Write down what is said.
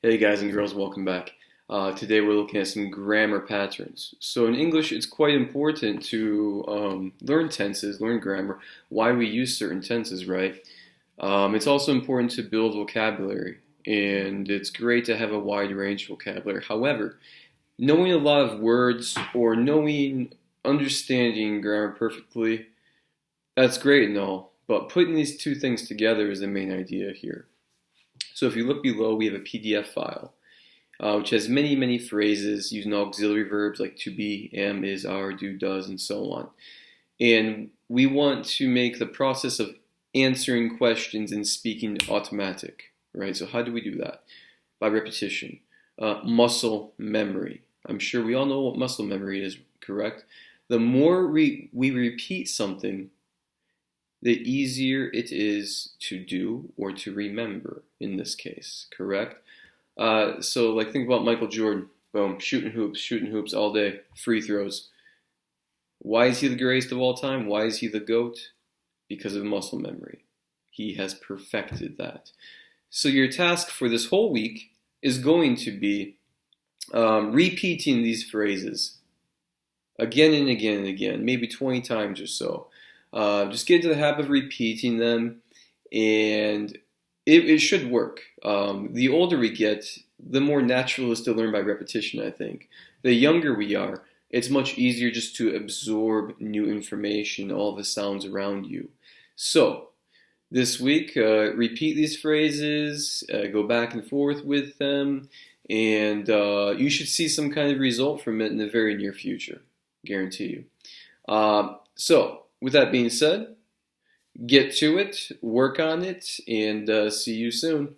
Hey guys and girls, welcome back. Today we're looking at some grammar patterns. So in English, it's quite important to learn tenses, learn grammar, why we use certain tenses, right? It's also important to build vocabulary, and it's great to have a wide range of vocabulary. However, knowing a lot of words or understanding grammar perfectly, that's great and all, but putting these two things together is the main idea here. So if you look below, we have a PDF file, which has many phrases using auxiliary verbs like to be, am, is, are, do, does, and so on. And we want to make the process of answering questions and speaking automatic, right? So how do we do that? By repetition. Muscle memory. I'm sure we all know what muscle memory is, correct? The more we repeat something, the easier it is to do or to remember in this case, correct? So like think about Michael Jordan, boom, shooting hoops all day, free throws. Why is he the greatest of all time? Why is he the GOAT? Because of muscle memory. He has perfected that. So your task for this whole week is going to be repeating these phrases again and again and again, maybe 20 times or so. Just get into the habit of repeating them, and it should work. The older we get, the more natural it is to learn by repetition, I think. The younger we are, it's much easier just to absorb new information, all the sounds around you. So, this week, repeat these phrases, go back and forth with them, and you should see some kind of result from it in the very near future. Guarantee you. So, with that being said, get to it, work on it, and see you soon.